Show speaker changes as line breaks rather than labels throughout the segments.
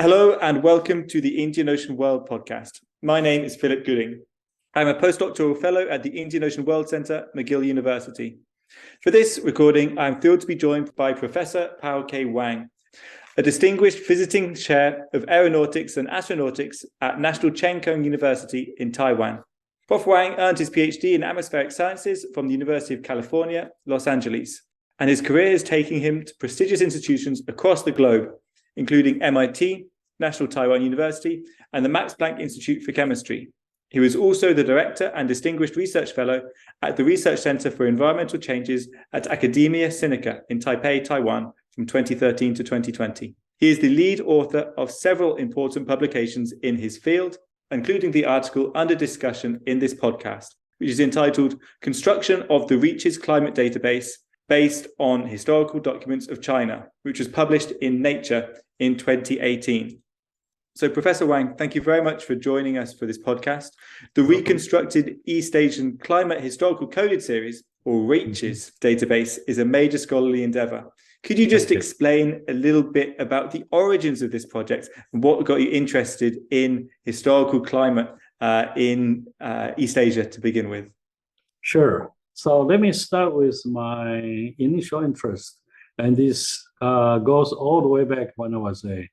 Hello and welcome to the Indian Ocean World podcast. My name is Philip Gooding. I'm a postdoctoral fellow at the Indian Ocean World Centre, McGill University. For this recording, I'm thrilled to be joined by Professor Pao-Kuan Wang, a distinguished visiting chair of Aeronautics and Astronautics at National Cheng Kung University in Taiwan. Prof. Wang earned his PhD in atmospheric sciences from the University of California, Los Angeles, and his career is taking him to prestigious institutions across the globe, including MIT, National Taiwan University, and the Max Planck Institute for Chemistry. He was also the Director and Distinguished Research Fellow at the Research Center for Environmental Changes at Academia Sinica in Taipei, Taiwan, from 2013 to 2020. He is the lead author of several important publications in his field, including the article under discussion in this podcast, which is entitled Construction of the Reaches Climate Database based on Historical Documents of China, which was published in Nature in 2018. So, Professor Wang, thank you very much for joining us for this podcast. The Reconstructed East Asian Climate Historical Coded Series, or REACHES database, is a major scholarly endeavor. Could you just explain a little bit about the origins of this project and what got you interested in historical climate in East Asia to begin with?
Sure. So let me start with my initial interest. And this goes all the way back when I was a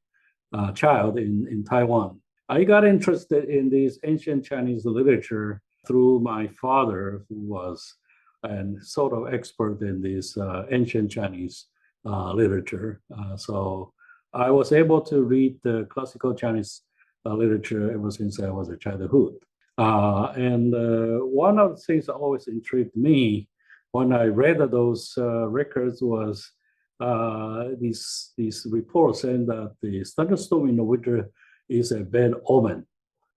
child in Taiwan. I got interested in this ancient Chinese literature through my father, who was a sort of expert in this ancient Chinese literature. So I was able to read the classical Chinese literature ever since I was a childhood. And one of the things that always intrigued me when I read those records was these reports saying that the thunderstorm in the winter is a bad omen.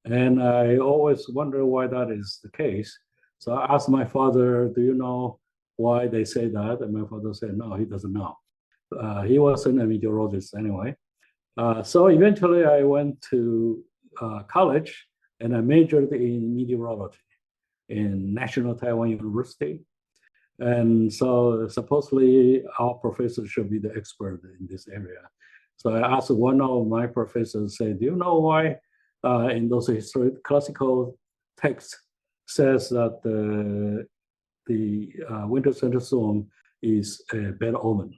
And I always wonder why that is the case. So I asked my father, do you know why they say that? And my father said, no, he doesn't know. He wasn't a meteorologist anyway. So eventually I went to college and I majored in meteorology in National Taiwan University. And so supposedly our professor should be the expert in this area. So I asked one of my professors, say, do you know why in those classical texts says that the winter thunderstorm is a bad omen?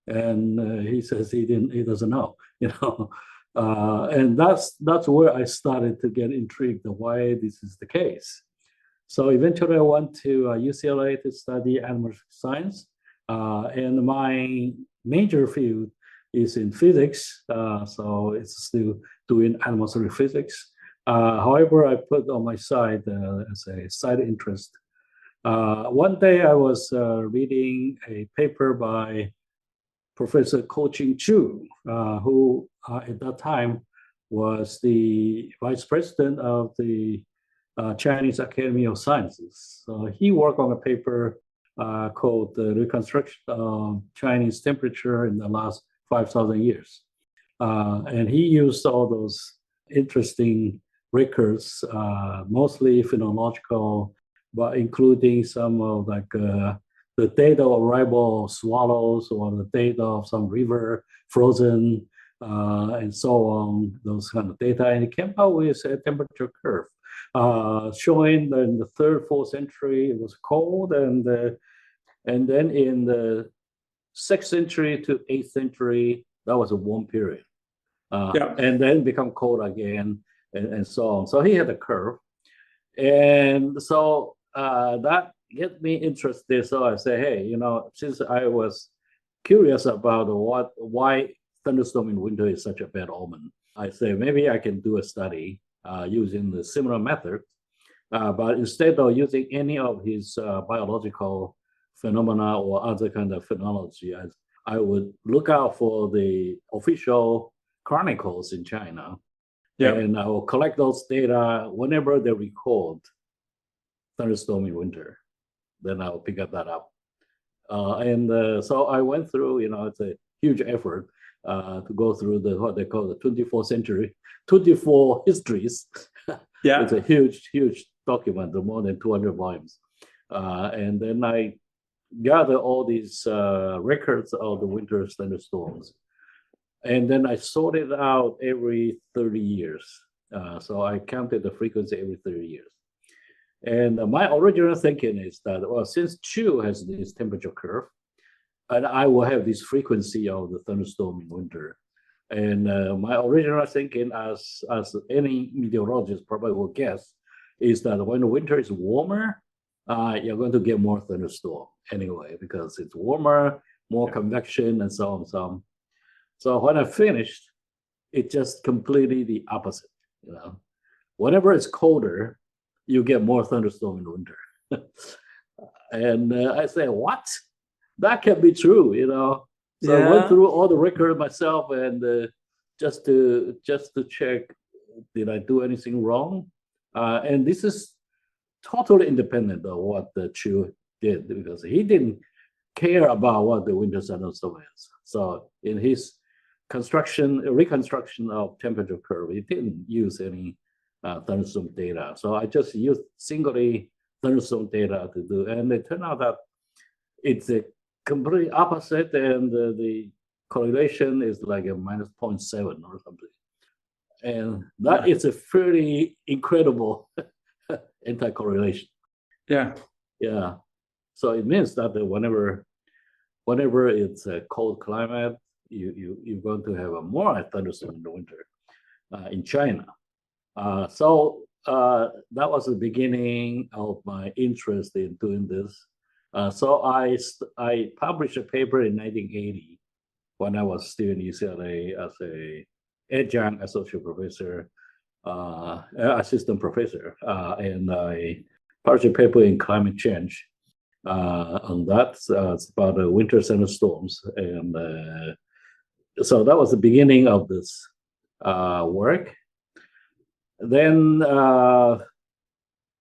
And he says he doesn't know, and that's where I started to get intrigued of why this is the case. So eventually I went to UCLA to study atmospheric science, and my major field is in physics, so it's still doing atmospheric physics. However, I put on my side as a side interest. One day I was reading a paper by Professor Ko-Ching Chu, who at that time was the vice president of the Chinese Academy of Sciences. So he worked on a paper called the Reconstructed Chinese Temperature in the last 5,000 years. And he used all those interesting records, mostly phenological, but including some of the data of arrival of swallows or the data of some river frozen and so on, those kind of data. And it came out with a temperature curve showing that in the 3rd, 4th century it was cold, and then in the 6th century to 8th century, that was a warm period. And then become cold again and so on. So he had a curve. And so that get me interested. So I say, hey, since I was curious about why thunderstorm in winter is such a bad omen, I say maybe I can do a study using the similar method, but instead of using any of his biological phenomena or other kind of phenology, I would look out for the official chronicles in China, and I will collect those data whenever they record thunderstorm in winter. Then I'll pick up that up. So I went through, it's a huge effort to go through what they call the 24th century, 24 histories. It's a huge, huge document, more than 200 volumes. And then I gather all these records of the winter thunderstorms. And then I sorted out every 30 years. So I counted the frequency every 30 years. And my original thinking is that, well, since Chu has this temperature curve, and I will have this frequency of the thunderstorm in winter. And my original thinking, as any meteorologist probably will guess, is that when the winter is warmer, you're going to get more thunderstorm anyway, because it's warmer, more convection, and so on, so on. So when I finished, it's just completely the opposite. Whenever it's colder, you get more thunderstorm in winter. And I say, what? That can be true, So I went through all the record myself, and just to check, did I do anything wrong? And this is totally independent of what the Chu did, because he didn't care about what the winter thunderstorm is. So in his reconstruction of temperature curve, he didn't use any thunderstorm data. So I just used singly thunderstorm data to do, and it turned out that it's a completely opposite, and the correlation is like a minus 0.7 or something. And that is a fairly incredible anti-correlation.
Yeah.
Yeah. So it means that whenever it's a cold climate, you're going to have a more thunderstorm in the winter in China. So that was the beginning of my interest in doing this. So I published a paper in 1980 when I was still in UCLA as a adjunct associate professor, assistant professor, and I published a paper in climate change on that. It's about the winter thunderstorms, and so that was the beginning of this work. Then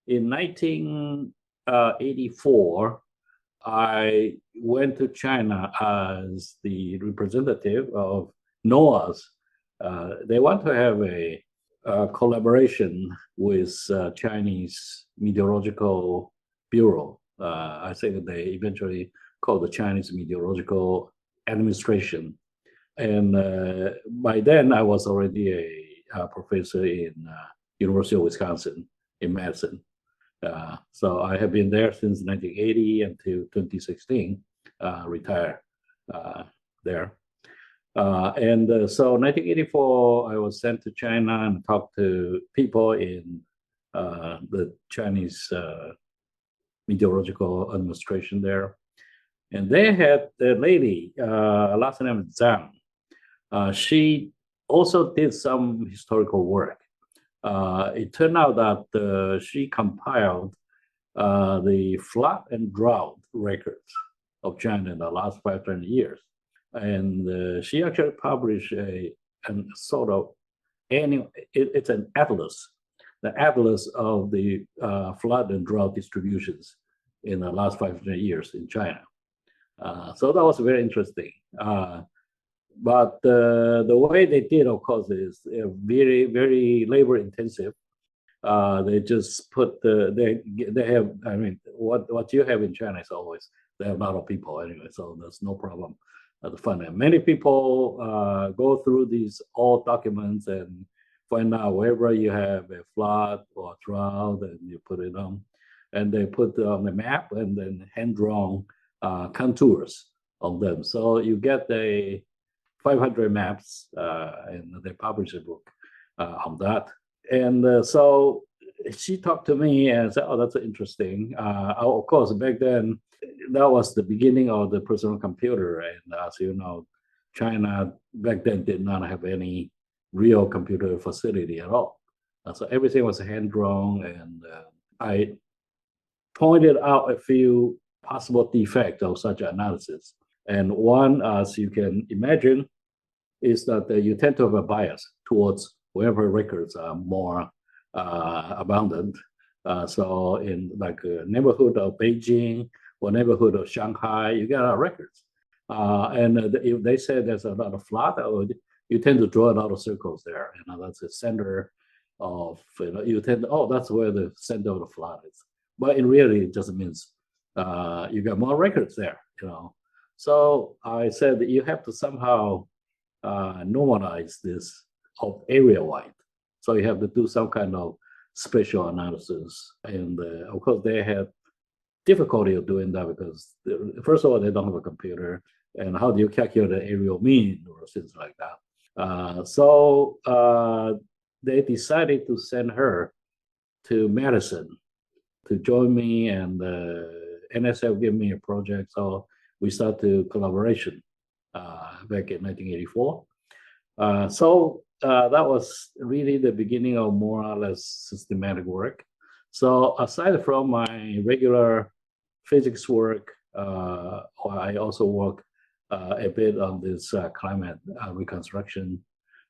in 1984, I went to China as the representative of NOAA's. They want to have a collaboration with Chinese Meteorological Bureau. I think they eventually called the Chinese Meteorological Administration. And by then, I was already a professor in University of Wisconsin in Madison. So I have been there since 1980 until 2016, retired there. And so 1984, I was sent to China and talked to people in the Chinese Meteorological Administration there. And they had a lady, last name is Zhang. She also did some historical work. It turned out that she compiled the flood and drought records of China in the last 500 years. And she actually published a sort of annual, it's an atlas, the atlas of the flood and drought distributions in the last 500 years in China. So that was very interesting. But the way they did, of course, is very, very labor intensive. They just put they have, I mean, what you have in China is always, they have a lot of people anyway, so there's no problem to find it. Many people go through these old documents and find out wherever you have a flood or drought, and you put it on, and they put it on the map and then hand-drawn contours on them. So you get a 500 maps, and they publish a book on that. And so she talked to me and said, oh, that's interesting. Of course, back then, that was the beginning of the personal computer. And as you know, China back then did not have any real computer facility at all. So everything was hand-drawn. And I pointed out a few possible defects of such analysis. And one, as you can imagine, is that you tend to have a bias towards wherever records are more abundant. So in like a neighborhood of Beijing or neighborhood of Shanghai, you get a lot of records. And if they say there's a lot of flood, you tend to draw a lot of circles there. That's the center of, you tend to, oh, that's where the center of the flood is. But in reality, it just means you got more records there, So I said that you have to somehow normalize this of area-wide. So you have to do some kind of spatial analysis. And of course, they had difficulty of doing that because, first of all, they don't have a computer. And how do you calculate the aerial mean or things like that? So they decided to send her to Madison to join me, and NSF gave me a project. So we started collaboration back in 1984. So that was really the beginning of more or less systematic work. So aside from my regular physics work, I also work a bit on this climate reconstruction.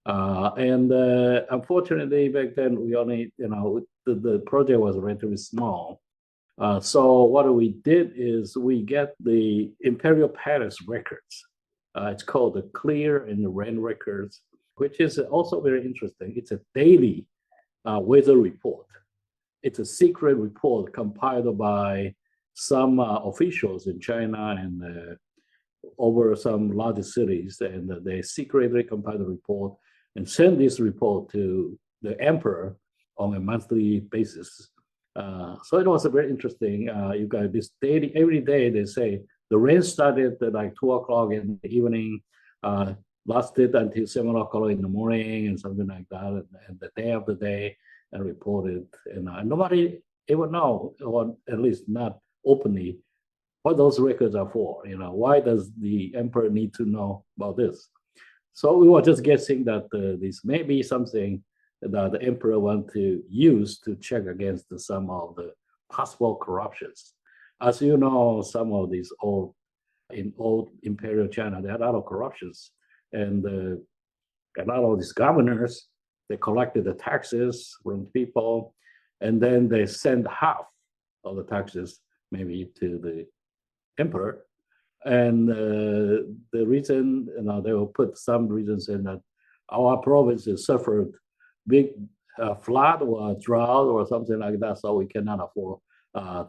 And unfortunately, back then, we only, the project was relatively small. So what we did is we get the Imperial Palace records. It's called the Clear and the Rain records, which is also very interesting. It's a daily weather report. It's a secret report compiled by some officials in China and over some large cities, and they secretly compile the report and send this report to the emperor on a monthly basis. So it was very interesting. You got this daily, every day they say the rain started at like 2 o'clock in the evening, lasted until 7 o'clock in the morning and something like that, and the day of the day, and reported. And nobody ever know, or at least not openly, what those records are for. Why does the emperor need to know about this? So we were just guessing that this may be something that the emperor want to use to check against some of the possible corruptions. As you know, some of these old imperial China, there are a lot of corruptions, and a lot of these governors, they collected the taxes from people, and then they send half of the taxes maybe to the emperor. And the reason, they will put some reasons in that our provinces suffered big flood or drought or something like that, so we cannot afford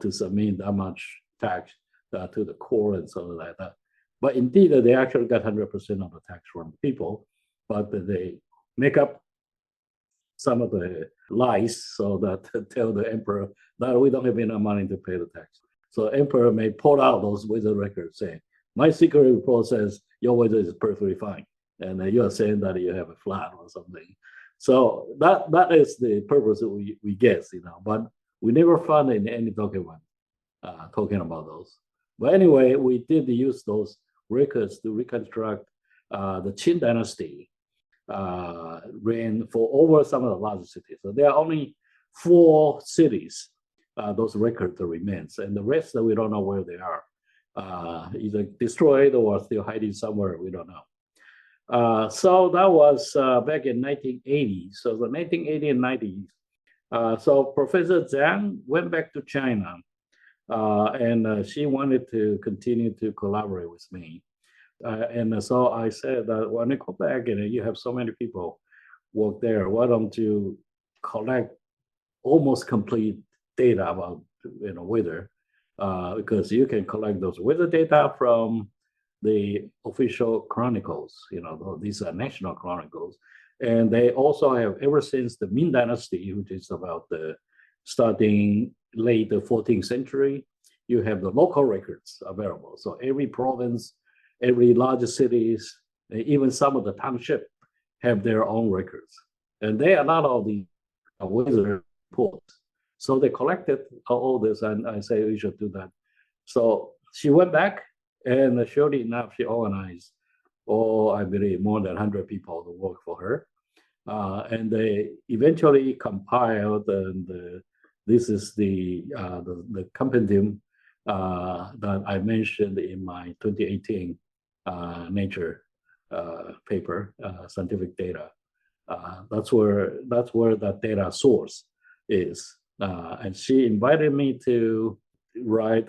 to submit that much tax to the court and something like that. But indeed, they actually got 100% of the tax from people, but they make up some of the lies so that tell the emperor that we don't have enough money to pay the tax. So emperor may pull out those weather records saying, my secret report says your weather is perfectly fine, and you are saying that you have a flood or something. So that is the purpose that we guess, but we never found any document talking about those. But anyway, we did use those records to reconstruct the Qing dynasty reign for over some of the large cities. So there are only 4 cities, those records remains, and the rest that we don't know where they are. Either destroyed or still hiding somewhere, we don't know. So that was back in 1980. So the 1980 and 90s. So Professor Zhang went back to China, and she wanted to continue to collaborate with me. And so I said that when I go back and you have so many people work there, why don't you collect almost complete data about weather? Because you can collect those weather data from the official chronicles. These are national chronicles, and they also have, ever since the Ming Dynasty, which is about the starting late the 14th century, you have the local records available. So every province, every large cities, even some of the township have their own records, and there are a lot of the weather reports. So they collected all this, and I say we should do that. So she went back, and surely enough, she organized, I believe, more than 100 people to work for her. And they eventually compiled, and this is the compendium that I mentioned in my 2018 Nature paper, scientific data. That's where that data source is. And she invited me to write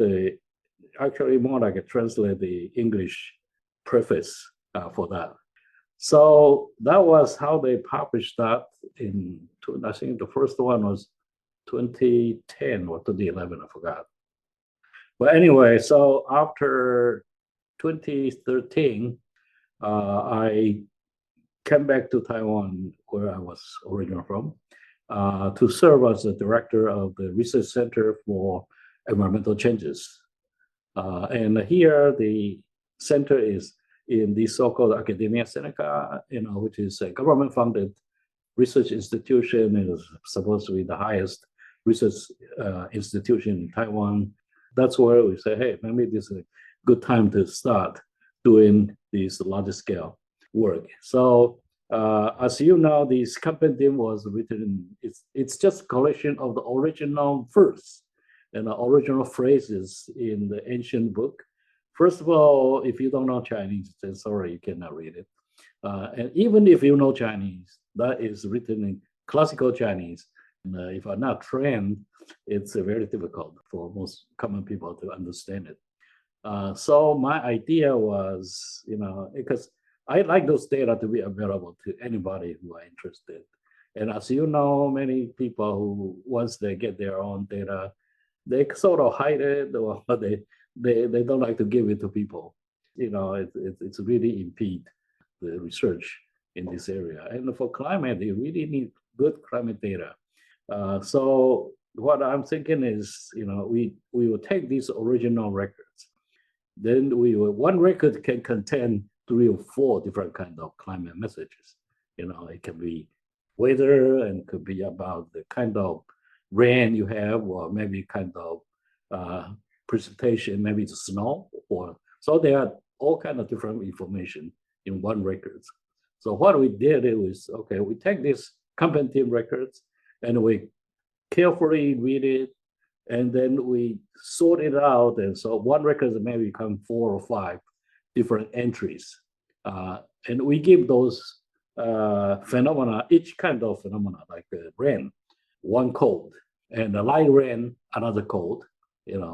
actually more like a translate the English preface for that. So that was how they published that I think the first one was 2010 or 2011, I forgot. But anyway, so after 2013, I came back to Taiwan, where I was originally from, to serve as the director of the Research Center for Environmental Changes. And here the center is in the so-called Academia Sinica, which is a government-funded research institution. It is supposed to be the highest research institution in Taiwan. That's where we say, hey, maybe this is a good time to start doing this larger scale work. So as you know, this compendium was written, it's just a collection of the original verse and the original phrases in the ancient book. First of all, if you don't know Chinese, then sorry, you cannot read it. And even if you know Chinese, that is written in classical Chinese. And if I'm not trained, it's very difficult for most common people to understand it. So my idea was, because I like those data to be available to anybody who are interested. And as you know, many people who, once they get their own data, they sort of hide it, or they don't like to give it to people. It's really impede the research in this area. And for climate, you really need good climate data. So what I'm thinking is, we will take these original records. Then one record can contain 3 or 4 different kind of climate messages. It can be weather, and could be about the kind of rain you have, or maybe kind of precipitation, maybe it's snow, so there are all kind of different information in one record. So what we did, it was, okay, we take these compendium records and we carefully read it, and then we sort it out. And so one record may become 4 or 5 different entries. And we give those phenomena, each kind of phenomena, like the rain, one code, and the light rain, another code.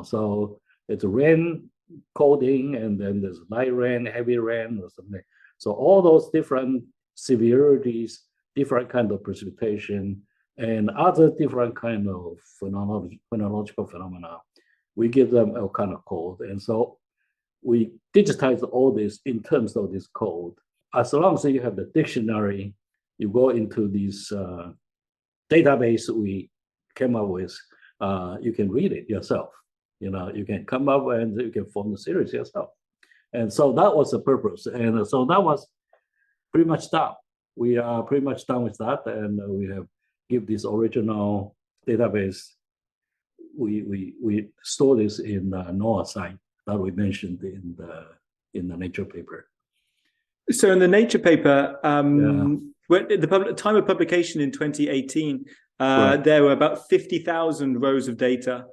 So it's rain coding, and then there's light rain, heavy rain, or something. So all those different severities, different kind of precipitation, and other different kind of phenological phenomena, we give them a kind of code. And so we digitize all this in terms of this code. As long as you have the dictionary, you go into this database we came up with, you can read it yourself. You can come up and you can form the series yourself. And so that was the purpose. And so that was pretty much done. We are pretty much done with that, and we have give this original database. We store this in the NOAA site that we mentioned in the Nature paper.
So in the Nature paper, at the time of publication in 2018, right, there were about 50,000 rows of data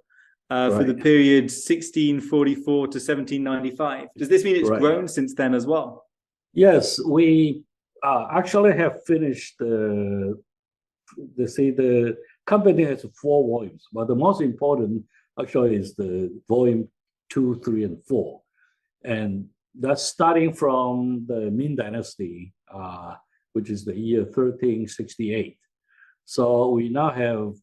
for the period 1644 to 1795. Does this mean it's grown since then as well? Yes,
we actually have finished the company has 4 volumes, but the most important actually is the volume 2, 3, and 4. And that's starting from the Ming Dynasty, which is the year 1368. So we now have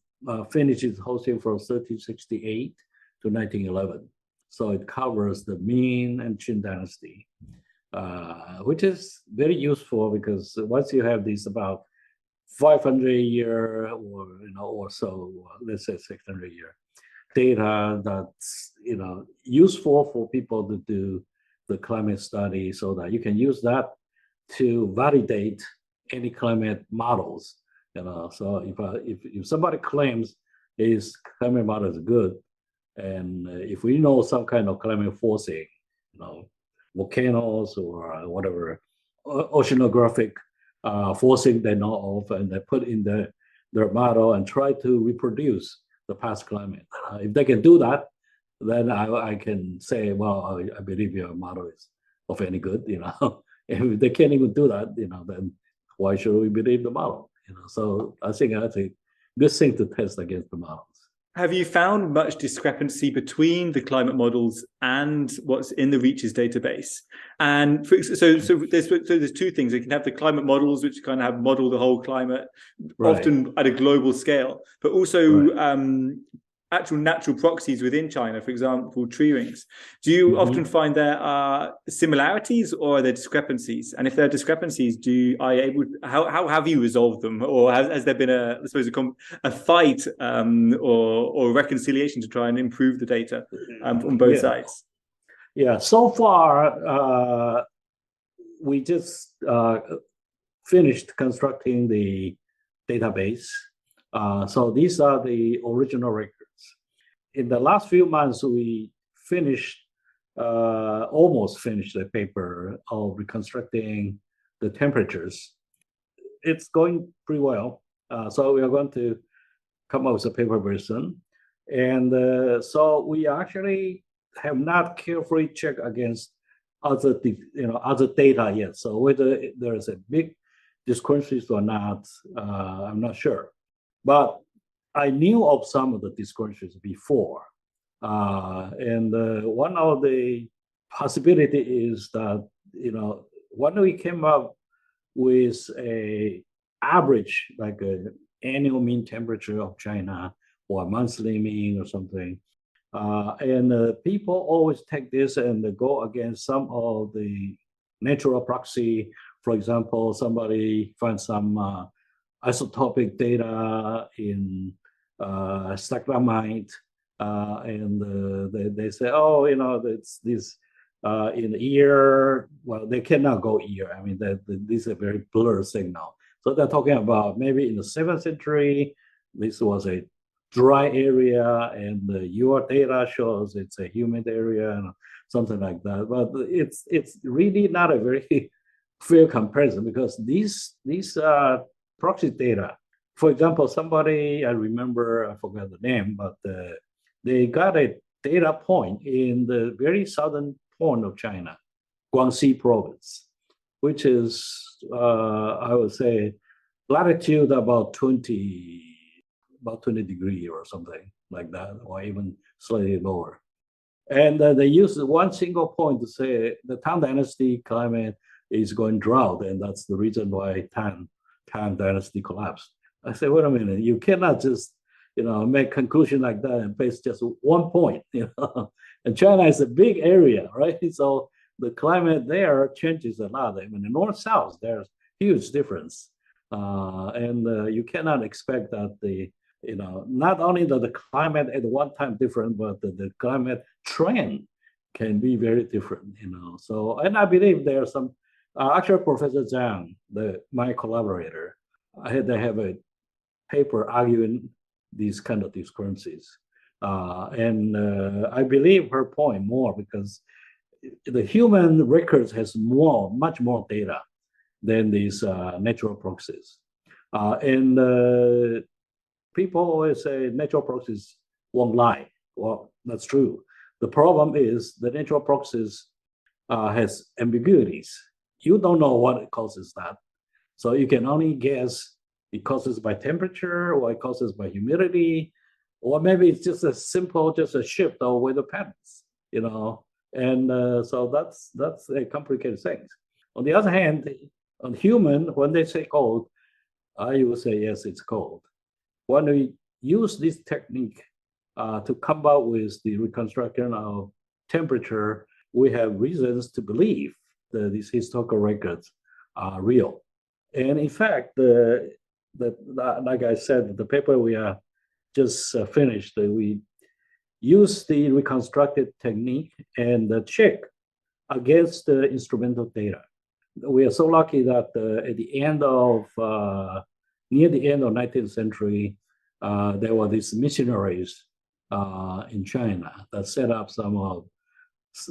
finished its hosting from 1368 to 1911. So it covers the Ming and Qing Dynasty, which is very useful, because once you have these about 500 a year, or so, let's say 600 a year data, that's useful for people to do the climate study, so that you can use that to validate any climate models. So if somebody claims his climate model is good, and if we know some kind of climate forcing, volcanoes or whatever oceanographic forcing they know of, and they put in their model and try to reproduce the past climate. If they can do that, then I can say, well, I believe your model is of any good. If they can't even do that, then why should we believe the model? So I think that's a good thing to test against the models. Have you found much discrepancy between the climate models and what's in the REACHES database? And so there's 2 things. You can have the climate models, which kind of have model the whole climate, often at a global scale, but also
actual natural proxies within China, for example, tree rings. Do you often find there are similarities or are there discrepancies? And if there are discrepancies, how have you resolved them, or has there been a fight or reconciliation to try and improve the data on both sides?
Yeah, so far we just finished constructing the database. So these are the original records. In the last few months, we almost finished the paper of reconstructing the temperatures. It's going pretty well. So we are going to come up with a paper very soon. And so we actually have not carefully checked against other data yet. So whether there is a big discrepancies or not, I'm not sure. But I knew of some of the discrepancies before. And one of the possibility is that, when we came up with a average, like an annual mean temperature of China or a monthly mean or something, and people always take this and go against some of the natural proxy. For example, somebody finds some isotopic data in saccharamide, and they say, oh, it's this in ear. Well, they cannot go ear. I mean, this is a very blurred signal. So they're talking about maybe in the 7th century, this was a dry area, and your data shows it's a humid area, and something like that. But it's really not a very fair comparison, because these proxy data, for example, somebody, I remember, I forgot the name, but they got a data point in the very southern point of China, Guangxi province, which is, I would say, latitude about 20 degrees or something like that, or even slightly lower. And they used one single point to say the Tang Dynasty climate is going drought, and that's the reason why Tang Dynasty collapsed. I said, wait a minute, you cannot just make conclusion like that and base just one point. And China is a big area, right? So the climate there changes a lot. I mean, the north-south, there's huge difference, and you cannot expect that not only that the climate at one time different, but the climate trend can be very different. So, and I believe there are some. Actually, Professor Zhang, my collaborator, they have a paper arguing these kind of discrepancies. And I believe her point more because the human records has much more data than these natural proxies. And people always say natural proxies won't lie. Well, that's true. The problem is the natural proxies has ambiguities. You don't know what causes that. So you can only guess it causes by temperature, or it causes by humidity, or maybe it's just a shift of weather patterns, And so that's a complicated thing. On the other hand, on human, when they say cold, I will say, yes, it's cold. When we use this technique to come up with the reconstruction of temperature, we have reasons to believe that these historical records are real. And in fact, like I said, the paper we are just finished, we use the reconstructed technique and check against the instrumental data. We are so lucky that at the end of near the end of 19th century, there were these missionaries in China that set up some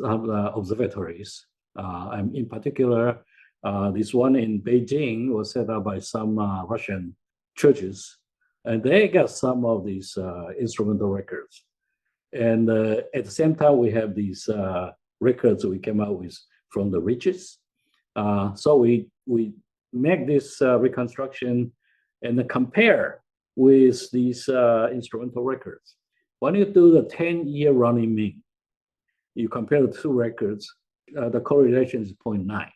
observatories. And in particular, this one in Beijing was set up by some Russian churches, and they got some of these instrumental records. And at the same time, we have these records we came out with from the ridges. So we make this reconstruction and compare with these instrumental records. When you do the 10-year running mean, you compare the two records, the correlation is 0.9.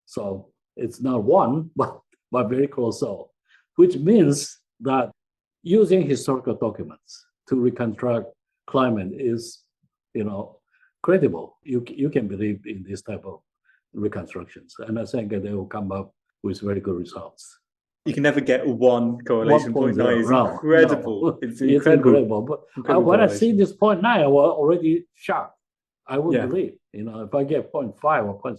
So it's not 1, but very close, so, which means that using historical documents to reconstruct climate is, credible. You can believe in this type of reconstructions, and I think they will come up with very good results.
You can never get one correlation. 0.9 is incredible.
No.
It's
incredible. But
incredible
when I see this 0.9, I was already shocked. I wouldn't believe. If I get 0.5 or 0.6,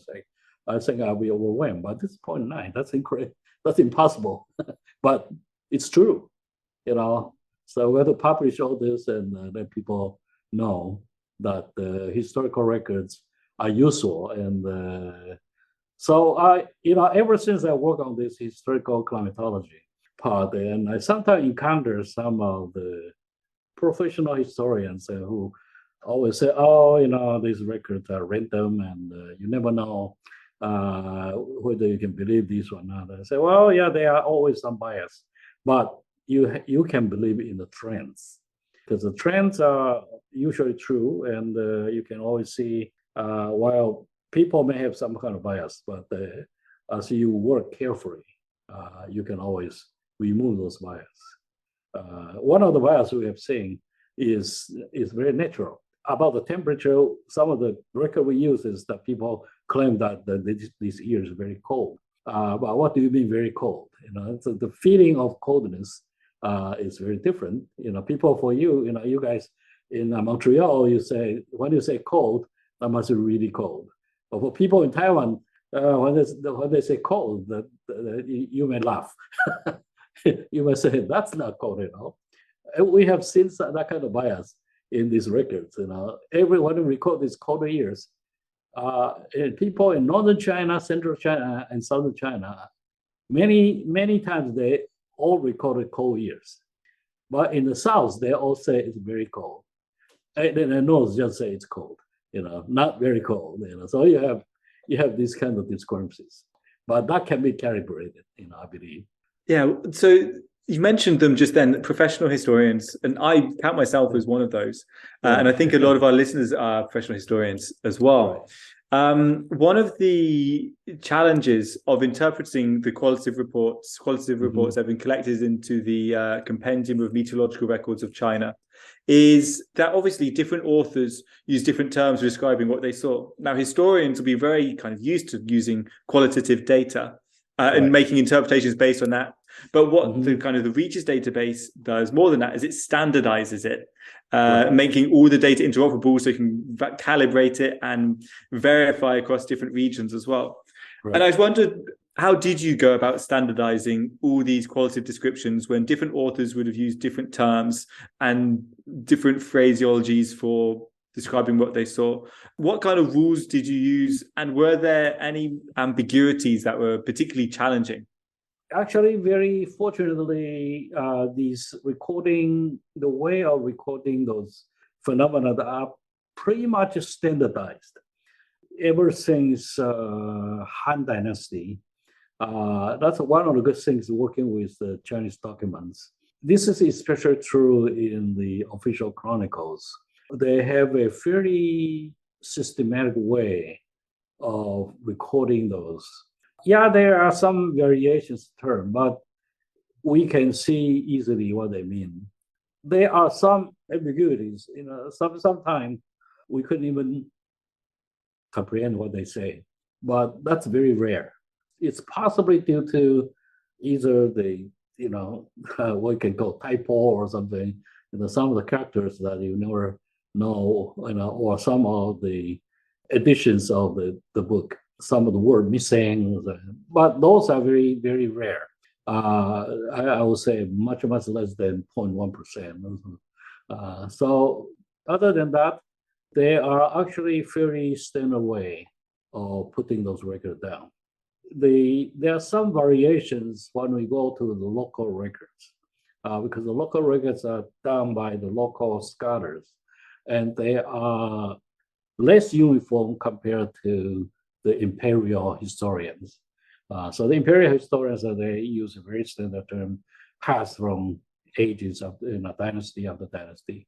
I think I'll be overwhelmed. But this 0.9, that's incredible. That's impossible. But it's true. So we have to publish all this and let people know that the historical records are useful. And so ever since I work on this historical climatology part, and I sometimes encounter some of the professional historians who always say, these records are random and you never know whether you can believe this or not. I say, well, yeah, there are always some bias, but you can believe in the trends because the trends are usually true, and you can always see while people may have some kind of bias, but as you work carefully, you can always remove those bias. One of the bias we have seen is very natural. About the temperature, some of the record we use is that people claim that this year is very cold. But what do you mean very cold? So the feeling of coldness is very different. People for you guys in Montreal, when you say cold, that must be really cold. But for people in Taiwan, when they say cold, you may laugh. You may say that's not cold at all. We have seen that kind of bias in these records. Everyone who record these colder years, and people in northern China, central China, and southern China, many times they all recorded cold years. But in the south, they all say it's very cold. And then the north just say it's cold. Not very cold. So you have these kind of discrepancies, but that can be calibrated. I believe.
Yeah. So you mentioned them just then, professional historians, and I count myself as one of those. And I think a lot of our listeners are professional historians as well. Right. One of the challenges of interpreting the qualitative reports that have been collected into the Compendium of Meteorological Records of China is that obviously different authors use different terms for describing what they saw. Now, historians will be very kind of used to using qualitative data and making interpretations based on that. But what the kind of the REACHES database does more than that is it standardizes it, making all the data interoperable so you can calibrate it and verify across different regions as well. Right. And I wondered, how did you go about standardizing all these qualitative descriptions when different authors would have used different terms and different phraseologies for describing what they saw? What kind of rules did you use, and were there any ambiguities that were particularly challenging?
Actually, very fortunately, the way of recording those phenomena are pretty much standardized. Ever since Han Dynasty, that's one of the good things working with the Chinese documents. This is especially true in the official chronicles. They have a fairly systematic way of recording those. Yeah, there are some variations term, but we can see easily what they mean. There are some ambiguities. Sometimes we couldn't even comprehend what they say, but that's very rare. It's possibly due to either the what you can call typo or something. Some of the characters that you never know, or some of the editions of the book, some of the word missing, but those are very, very rare. I would say much less than 0.1%. So other than that, they are actually fairly standard way of putting those records down. There are some variations when we go to the local records, because the local records are done by the local scholars, and they are less uniform compared to the imperial historians. So the imperial historians, they use a very standard term, passed from ages of dynasty after dynasty.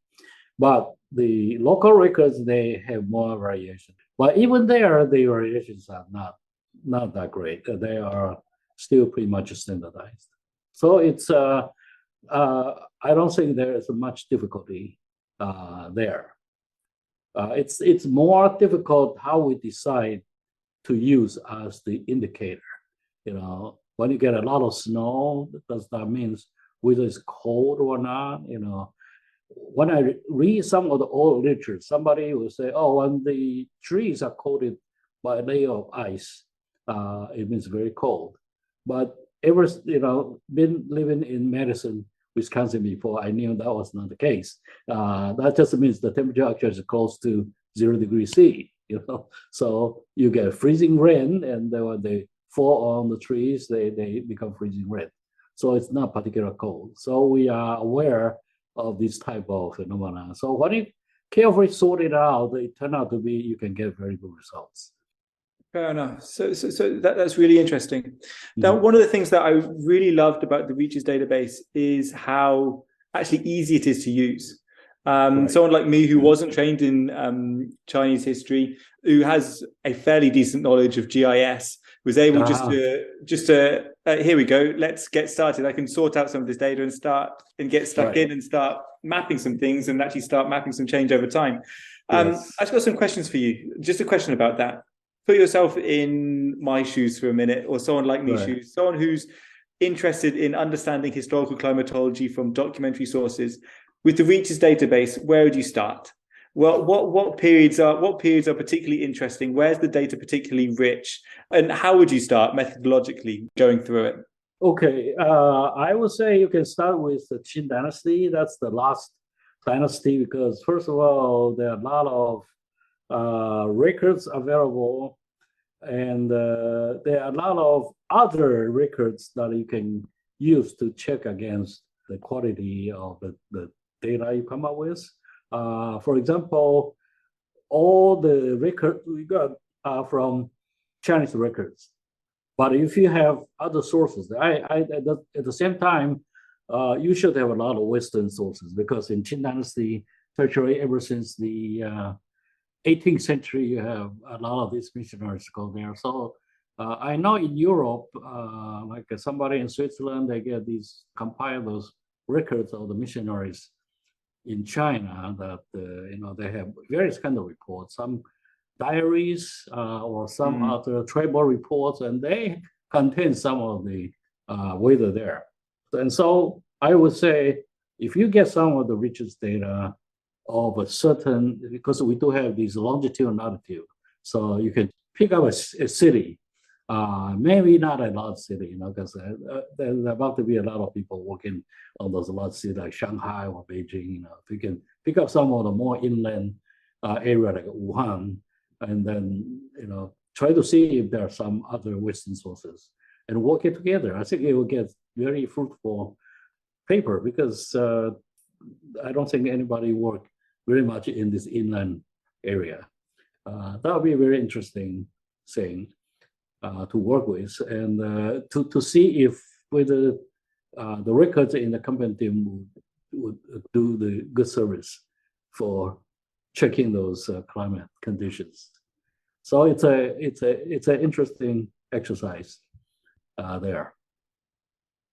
But the local records, they have more variation. But even there, the variations are not that great. They are still pretty much standardized. So it's I don't think there is much difficulty there. It's more difficult how we decide to use as the indicator. When you get a lot of snow, does that mean whether it's cold or not? When I read some of the old literature, somebody will say, "Oh, when the trees are coated by a layer of ice, it means very cold." But ever, been living in Madison, Wisconsin before, I knew that was not the case. That just means the temperature actually is close to 0 degrees C. So you get freezing rain, and then when they fall on the trees, they become freezing rain. So it's not particularly cold. So we are aware of this type of phenomena. So when you carefully sort it out, it turned out to be you can get very good results.
Fair enough. So that's really interesting. Now, one of the things that I really loved about the Reaches database is how actually easy it is to use. Right. Someone like me who wasn't trained in Chinese history, who has a fairly decent knowledge of GIS, was able just to here we go, let's get started. I can sort out some of this data and get stuck in and start mapping some things and actually start mapping some change over time. Yes. I've got some questions for you. Just a question about that. Put yourself in my shoes for a minute, or someone like me's shoes, someone who's interested in understanding historical climatology from documentary sources. With the Reaches database, where would you start? Well, what periods are particularly interesting? Where's the data particularly rich? And how would you start methodologically going through it?
Okay, I would say you can start with the Qing dynasty. That's the last dynasty because, first of all, there are a lot of records available, and there are a lot of other records that you can use to check against the quality of the data you come up with. For example, all the records we got are from Chinese records. But if you have other sources, at the same time, you should have a lot of Western sources because in Qing Dynasty, virtually ever since the 18th century, you have a lot of these missionaries go there. So I know in Europe, like somebody in Switzerland, they get these compile those records of the missionaries in China that they have various kind of reports, some diaries or some other tribal reports, and they contain some of the weather there. And so I would say if you get some of the richest data of a certain, because we do have these longitude and latitude, so you can pick up a city, maybe not a large city, because there's about to be a lot of people working on those large cities like Shanghai or Beijing. If you can pick up some of the more inland area like Wuhan, and then try to see if there are some other Western sources and work it together. I think it will get very fruitful paper because I don't think anybody worked very much in this inland area. That would be a very interesting thing to work with, and to see if whether the records in the company team would do the good service for checking those climate conditions. So it's an interesting exercise there.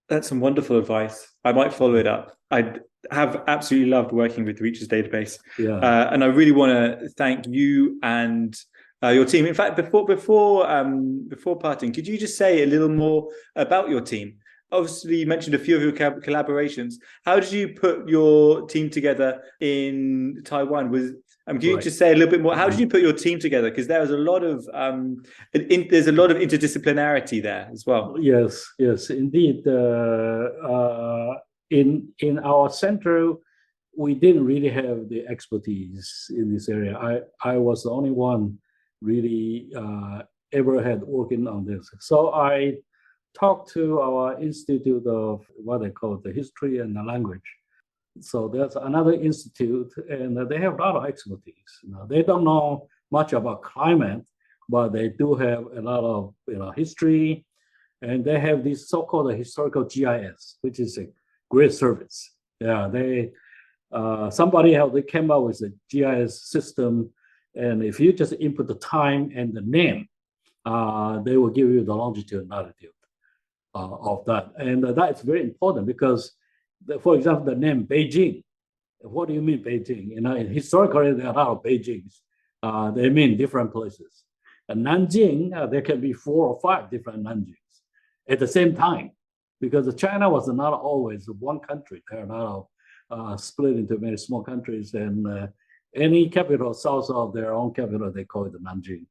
That's some wonderful advice. I might follow it up. I have absolutely loved working with the Reaches database, and I really want to thank you and your team. In fact, before parting, could you just say a little more about your team? Obviously, you mentioned a few of your collaborations. How did you put your team together in Taiwan? Can you just say a little bit more? How did you put your team together? Because there was a lot of there's a lot of interdisciplinarity there as well.
Yes, indeed. In our center, we didn't really have the expertise in this area. I was the only one really ever had working on this. So I talked to our Institute of what they call the History and the Language. So there's another institute, and they have a lot of expertise. They don't know much about climate, but they do have a lot of history, and they have this so-called historical GIS, which is a great service. They somebody came up with a GIS system, and if you just input the time and the name, they will give you the longitude and latitude of that. And that is very important because for example, the name Beijing. What do you mean Beijing? Historically, there are a lot of Beijings. They mean different places. And Nanjing, there can be 4 or 5 different Nanjings at the same time, because China was not always one country. There are a lot of split into many small countries, and any capital south of their own capital, they call it the Nanjing.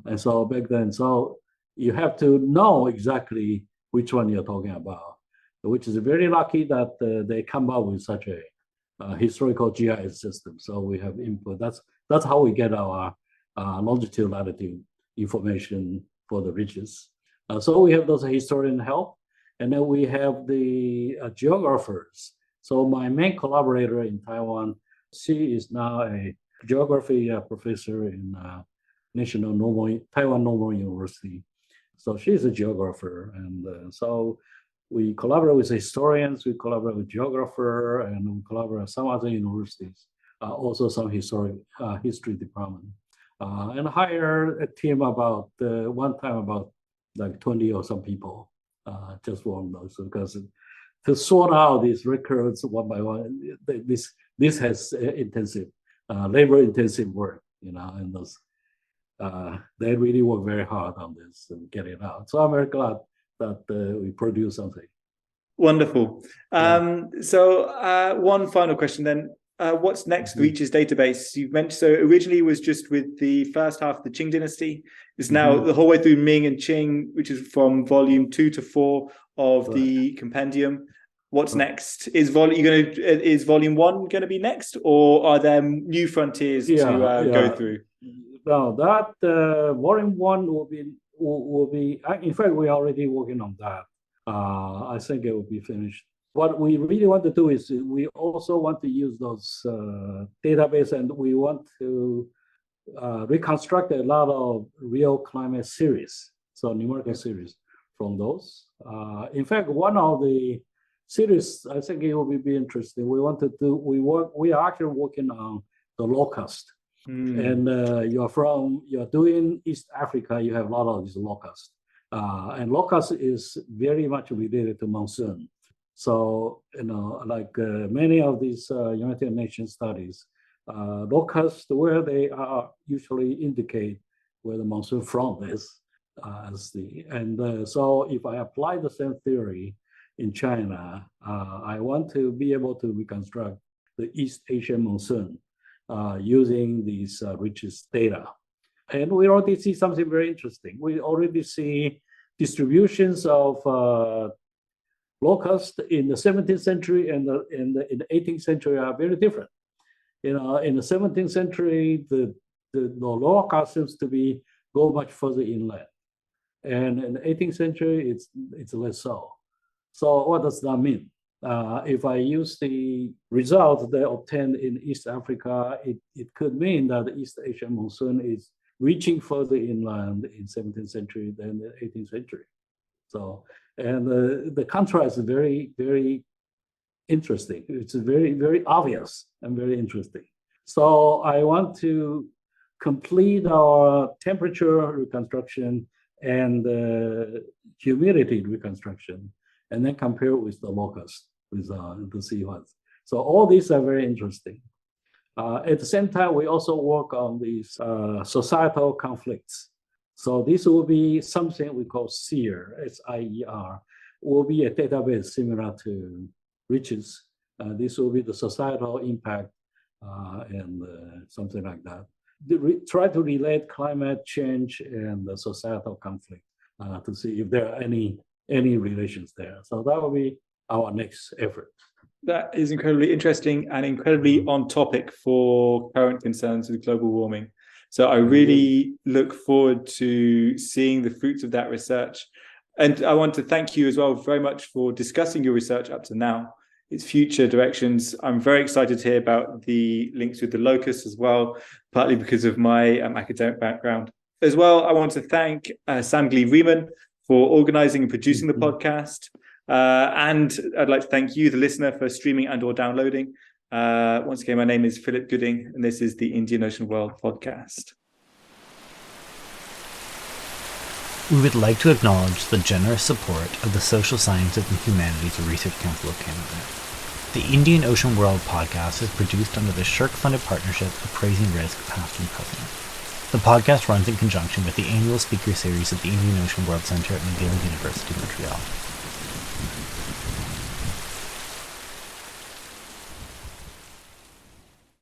And so back then, so you have to know exactly which one you're talking about, which is very lucky that they come up with such a historical GIS system. So we have input. That's how we get our longitude, latitude information for the regions. So we have those historian help, and then we have the geographers. So my main collaborator in Taiwan, she is now a geography professor in Taiwan Normal University. So she's a geographer, and so we collaborate with historians, we collaborate with geographer, and we collaborate with some other universities, also some history department, and hire a team about one time about like 20 or some people, just one of those, because to sort out these records one by one, this has intensive, labor-intensive work, and those they really work very hard on this and get it out. So I'm very glad that we produce something.
Wonderful. So one final question then. What's next for Reach's database? You mentioned, so originally it was just with the first half of the Qing dynasty. It's now the whole way through Ming and Qing, which is from volume 2 to 4 of the compendium. What's next? Is volume 1 going to be next, or are there new frontiers to go through?
No, that volume 1 will be. In fact, we're already working on that. I think it will be finished. What we really want to do is we also want to use those database, and we want to reconstruct a lot of real climate series, so numerical series from those. In fact, one of the series, I think it will be interesting. We are actually working on the locust. And you're doing East Africa, you have a lot of these locusts. And locust is very much related to monsoon. So, like many of these United Nations studies, locusts, where they are usually indicate where the monsoon front is. So if I apply the same theory in China, I want to be able to reconstruct the East Asian monsoon using these richest data. And we already see something very interesting. We already see distributions of locusts in the 17th century and in the 18th century are very different. In the 17th century, the locust seems to go much further inland. And in the 18th century, it's less so. So what does that mean? If I use the results they obtained in East Africa, it could mean that the East Asian monsoon is reaching further inland in 17th century than the 18th century. So, and the contrast is very, very interesting. It's very, very obvious and very interesting. So I want to complete our temperature reconstruction and humidity reconstruction, and then compare it with the locust to see what. So all these are very interesting. At the same time, we also work on these societal conflicts. So this will be something we call SIER, S-I-E-R, will be a database similar to Riches. This will be the societal impact and something like that. Try to relate climate change and the societal conflict to see if there are any relations there. So that will be our next effort.
That is incredibly interesting and incredibly on topic for current concerns with global warming. So I really look forward to seeing the fruits of that research. And I want to thank you as well very much for discussing your research up to now, its future directions. I'm very excited to hear about the links with the locust as well, partly because of my academic background. As well, I want to thank Sangli Riemann for organizing and producing the podcast. And I'd like to thank you, the listener, for streaming and or downloading. Once again, my name is Philip Gooding, and this is the Indian Ocean World podcast.
We would like to acknowledge the generous support of the Social Sciences and Humanities Research Council of Canada. The Indian Ocean World podcast is produced under the SSHRC-funded partnership Appraising Risk, Past and Present. The podcast runs in conjunction with the annual speaker series at the Indian Ocean World Center at McGill, University, Montreal.